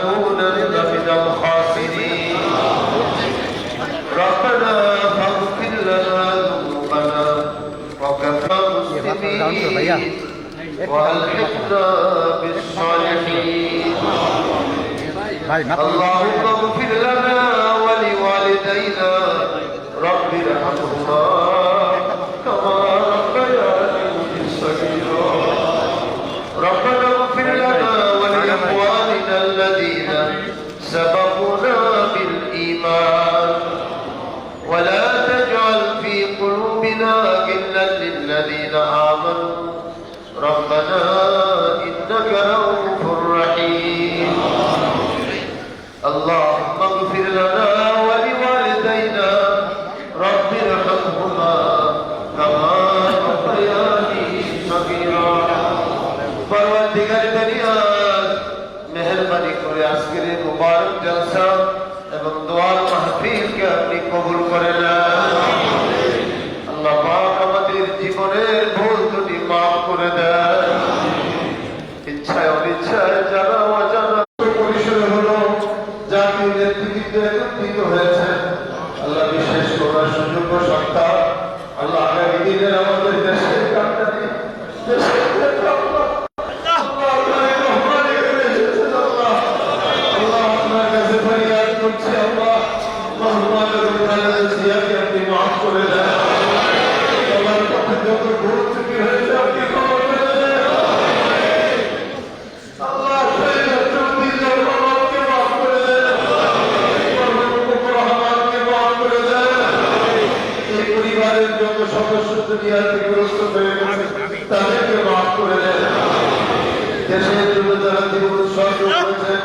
لنكونن من الخاسرين ربنا فاغفر لنا ذنوبنا وكفى مسلمين وألحقنا بالصالحين اللهم اغفر لنا ولوالدينا رب ارحمهما كما ربياني صغيرا ربنا اغفر لنا ولإخواننا الذين سبقونا بالإيمان ولا تجعل في قلوبنا غلا للذين آمنوا ربنا إنك رؤوف رحيم اللهم اغفر لنا ولوالدينا رب ارحمهما كما ربياني صغيرا পরবর্তীকার দুনিয়ার মেহেরবানি করে আজকের এই মুবারক জলসা এবং দোয়ার মাহফিলকে আপনি কবুল করে নেন আল্লাহ পাক আমাদের জীবনের ভুল ত্রুটি মাফ করে দেন ইচ্ছায় অনিচ্ছায় জানা অজানা পরিসরে হলো জাতির নেতৃত্বে একত্রিত হয়েছে আল্লাহ বিশেষ করার সুযোগ্য সত্তা আল্লাহ আগামী দিনের আমাদের দেশের কান্ডারি দেশের তাদেরকে মাফ করে দেন দেশের জন্য যারা জীবন উৎসর্গ করেছেন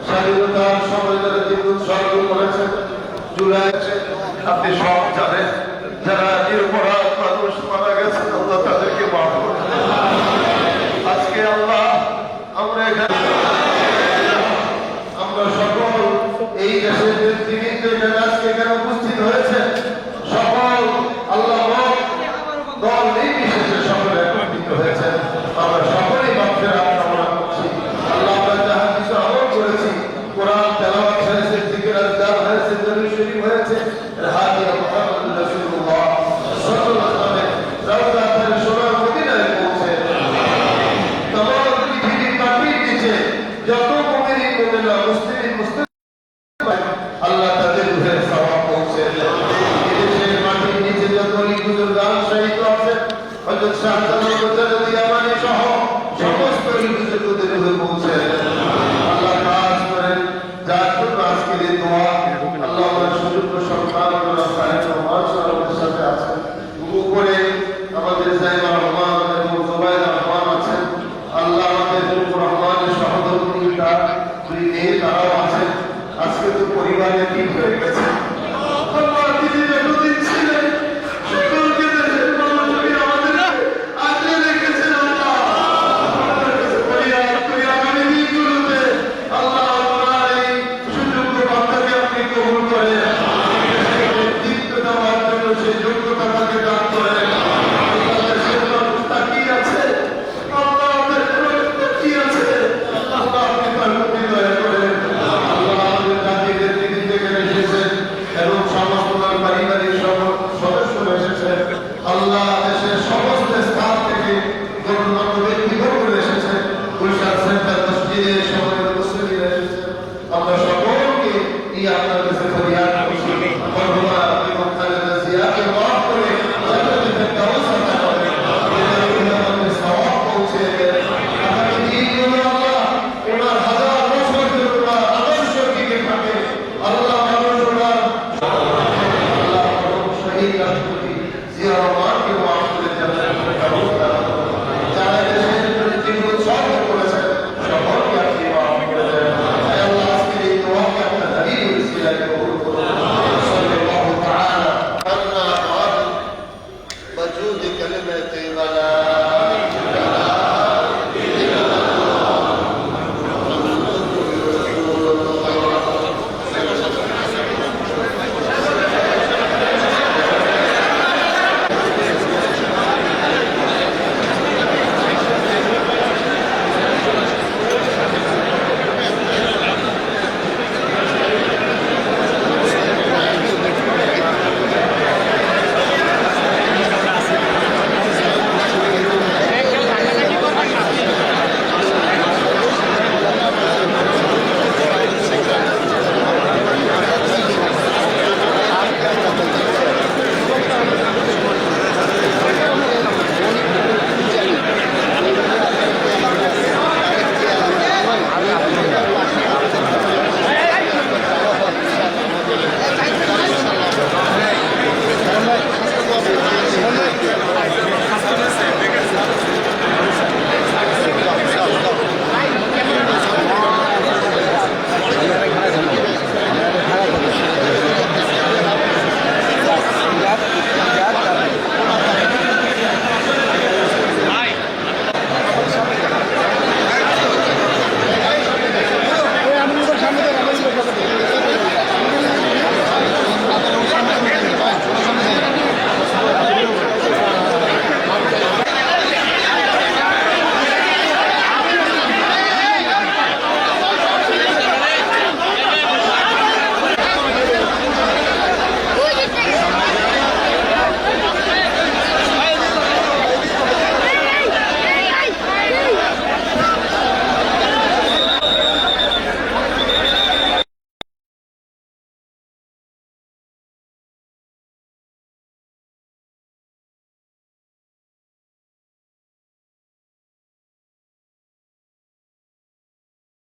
স্বাধীনতার সময় যারা জীবন উৎসর্গ করেছেন জুলাই আপনি সব জানেন যারা নিরপরাধ মানুষ মারা গেছেন আল্লাহ তাদেরকে মাফ করে দেন আজকে আল্লাহ আমরা এখানে আমরা সকল এই দেশের নেতৃবৃন্দ যারা আজকে এখানে উপস্থিত হয়েছে সকল আল্লাহ দল নির্বিশেষে সকলে একত্রিত হয়েছে আমরা সকলেই মাফেরাত কামনা করছি আল্লাহ আমরা যাহা কিছু আমল করেছি কোরআন তেলাওয়াত হয়েছে জিকির আজকার হয়েছে দরুদ শরীফ হয়েছে হাদিয়া মুহাম্মদুর রাসূলুল্লাহ সাল্লাল্লাহু আলাইহি রাওজা থেকে সোনার মদিনায় পৌঁছে तमाम পৃথিবীর মাটির নিচে যত মুমিন মুমিনা মুসলিম আল্লাহ তাদের রূহের সওয়াব পৌঁছে দেন দেশের মাটির নিচে যত বুজুর্গান শহীদ আছেন হযরত শাহজালাল মুজাদ্দিদ ইয়ামানি সহ সমস্ত বুজুর্গদের রূহে পৌঁছে দেন আল্লাহ খাস করে যার জন্য আজকের এই দোয়া আল্লাহ আমাদের সুযোগ্য সম্মান ও রাসূলের আমাদের সাথে আছেন উপরে আমাদের জাইমা রহমান এবং জুবাইর রহমান আছেন আল্লাহ আমাদের নূর রহমানের সহধর্মিতা দুই মেয়ে তারাও আছেন আজকে তো পরিবারে ঠিক হয়ে গেছে আল্লাহ দিদি যতদিন ছিলেন সকলকে দেশের মানুষকে আমাদের আগলে রেখেছেন আল্লাহ আগামী দিনগুলোতে আল্লাহ আপনার এই সুযোগ্য বান্দাকে আপনি কবুল করেন নেতৃত্ব দেওয়ার জন্য সেই যোগ্যতা তাকে দান করেন আল্লাহ দেশের মানুষ তাকিয়ে আছে আল্লাহ আমাদের তাকিয়ে আছে আল্লাহ আপনি তার প্রতি দয়া করেন আল্লাহ আমাদের জাতির নেতৃত্বে এখানে এসেছেন এবং সমস্ত পারিবারিক সদস্যরা এসেছেন আল্লাহ দেশের সমস্ত স্থান থেকে গণ্যমান্য ব্যক্তিগণ এসেছেন গুলশান সেন্টার মসজিদে সকলের মুসলিমরা এসেছেন আমরা